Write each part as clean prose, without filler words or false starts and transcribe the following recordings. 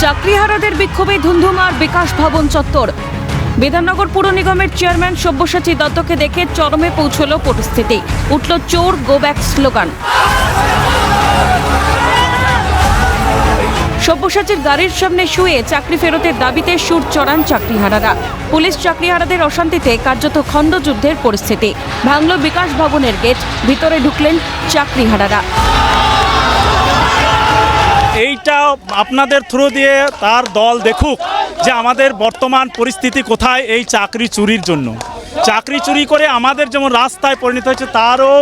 চাকরিহারাদের বিক্ষোভে ধুন্ধুমার বিকাশ ভবন চত্বর। বিধাননগর পুর নিগমের চেয়ারম্যান সব্যসাচী দত্তকে দেখে চরমে পৌঁছল পরিস্থিতি। উঠল চোর গো ব্যাক স্লোগান। সব্যসাচীর গাড়ির সামনে শুয়ে চাকরি ফেরতের দাবিতে সুর চড়ান চাকরিহারারা। পুলিশ চাকরিহারাদের অশান্তিতে কার্যত খণ্ডযুদ্ধের পরিস্থিতি। ভাঙল বিকাশ ভবনের গেট, ভিতরে ঢুকলেন চাকরিহারারা। এইটা আপনাদের থ্রু দিয়ে তার দল দেখুক যে আমাদের বর্তমান পরিস্থিতি কোথায়। এই চাকরি চুরির জন্য, চাকরি চুরি করে আমাদের যেমন রাস্তায় পরিণত হয়েছে, তারও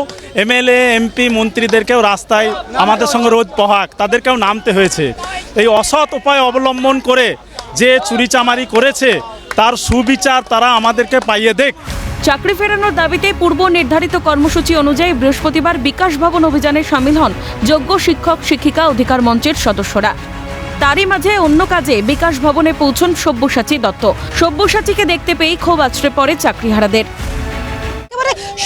এমএলএ এমপি মন্ত্রীদেরকেও রাস্তায় আমাদের সঙ্গে রোজ পোহাক, তাদেরকেও নামতে হয়েছে। এই অসৎ উপায় অবলম্বন করে যে চুরিচামারি করেছে তার সুবিচার তারা আমাদেরকে পাইয়ে দেখ। চাকরি ফেরানোর দাবিতে পূর্ব নির্ধারিত কর্মসূচি অনুযায়ী বৃহস্পতিবার বিকাশ ভবন অভিযানে সামিল হন যোগ্য শিক্ষক শিক্ষিকা অধিকার মঞ্চের সদস্যরা। তারই মাঝে অন্য কাজে বিকাশ ভবনে পৌঁছন সব্যসাচী দত্ত। সব্যসাচীকে দেখতে পেয়েই ক্ষোভ আছড়ে পড়ে চাকরিহারাদের।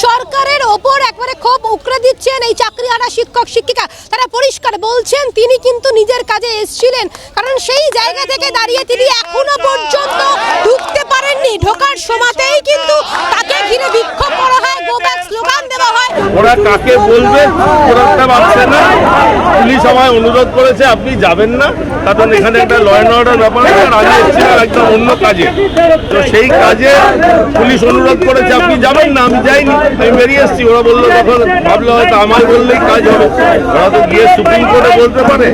সরকারের ওপর একবারে ক্ষোভ উকড়ে দিচ্ছেন এই চাকরিহারা শিক্ষক শিক্ষিকা। তারা পরিষ্কার বলছেন তিনি কিন্তু নিজের কাজে এসেছিলেন, কারণ সেই জায়গা থেকে দাঁড়িয়ে তিনি এখনো পর্যন্ত ঢুকতে পারেননি। ঢোকার সময়তেই কিন্তু তাকে ঘিরে বিক্ষোভ করা হয়, গো ব্যাক স্লোগান দেওয়া হয়। ওরা কাকে বলবে ওরা ভাবছে না। পুলিশ আমায় অনুরোধ করেছে আপনি যাবেন না, কারণ এখানে একটা ল অ্যান্ড অর্ডার ব্যাপার আছে, আর আমি এসেছিলাম একদম অন্য কাজে। তো সেই কাজে পুলিশ অনুরোধ করেছে আপনি যাবেন না, আমি যাইনি, আমি বেরিয়ে এসেছি। ওরা বললো, তখন ভাবলো হয়তো আমায় বললেই কাজ হবে। ওরা তো গিয়ে সুপ্রিম কোর্টে বলতে পারে।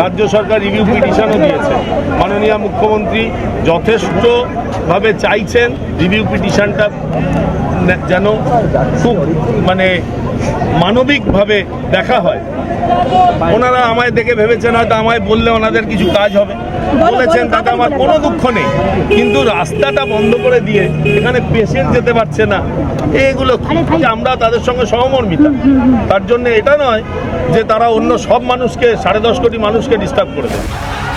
রাজ্য সরকার রিভিউ পিটিশনও দিয়েছে। মাননীয় মুখ্যমন্ত্রী যথেষ্টভাবে চাইছেন রিভিউ পিটিশনটা যেন খুব মানবিকভাবে দেখা হয়। ওনারা আমায় দেখে ভেবেছেন হয়তো আমায় বললে ওনাদের কিছু কাজ হবে, বলেছেন, তাতে আমার কোনো দুঃখ নেই। কিন্তু রাস্তাটা বন্ধ করে দিয়ে এখানে পেশেন্ট যেতে পারছে না, এগুলো আমরা তাদের সঙ্গে সহমর্মিতা। তার জন্য এটা নয় যে তারা অন্য সব মানুষকে 10.5 কোটি মানুষকে ডিস্টার্ব করে দেয়।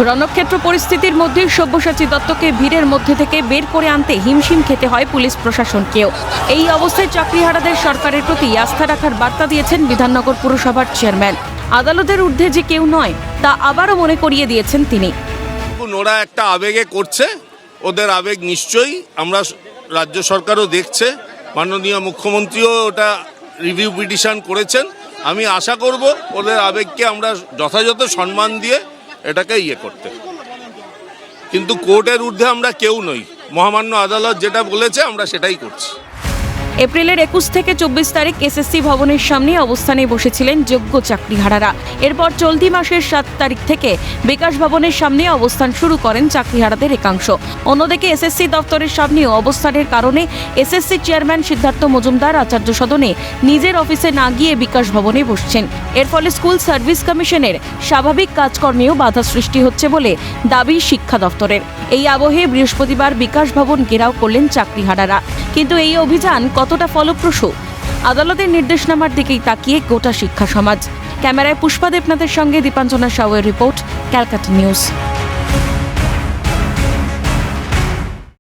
রণক্ষেত্র পরিস্থিতির মধ্যে সব্যসাচী দত্তকে ভিড়ের মধ্যে থেকে বের করে আনতে হিমশিম খেতে হয় পুলিশ প্রশাসনকেও। এই অবস্থায় চাকরিহারাদের সরকারের প্রতি আস্থা রাখার বার্তা দিয়েছেন বিধাননগর পুরসভার চেয়ারম্যান। আদালতের ঊর্ধ্বে যে কেউ নয় তা আবারও মনে করিয়ে দিয়েছেন তিনি। ওরা একটা আবেগে করছে, ওদের আবেগ নিশ্চয়ই আমরা রাজ্য সরকারও দেখছে, মাননীয় মুখ্যমন্ত্রীও ওটা রিভিউ পিটিশন করেছেন। আমি আশা করব ওদের আবেগকে আমরা যথাযথ সম্মান দিয়ে এটাকে করতে। কিন্তু কোর্টের ঊর্ধ্বে আমরা কেউ নই, মহামান্য আদালত যেটা বলেছে আমরা সেটাই করছি। এপ্রিলের 21 থেকে 24 তারিখ এসএসসি ভবনের সামনে অবস্থানে বসেছিলেন যোগ্য চাকরিহারারা। এরপর চলতি মাসের 7 তারিখ থেকে বিকাশ ভবনের সামনে অবস্থান শুরু করেন চাকরিহারাদের একাংশ। অন্যদিকে এসএসসি দপ্তরের সামনেও অবস্থানের কারণে এসএসসি চেয়ারম্যান সিদ্ধার্থ মজুমদার আচার্য সদনে নিজের অফিসে না গিয়ে বিকাশ ভবনে বসছেন। এর ফলে স্কুল সার্ভিস কমিশনের স্বাভাবিক কাজকর্মেও বাধা সৃষ্টি হচ্ছে বলে দাবি শিক্ষা দপ্তরের। এই আবহে বৃহস্পতিবার বিকাশ ভবন ঘেরাও করলেন চাকরিহারারা। কিন্তু এই অভিযান কতটা ফলপ্রসূ? আদালতের নির্দেশনামার দিকেই তাকিয়ে গোটা শিক্ষা সমাজ। ক্যামেরায় পুষ্পা দেবনাথের সঙ্গে দীপাঞ্জনা সাউয়ের রিপোর্ট, ক্যালকাটা নিউজ।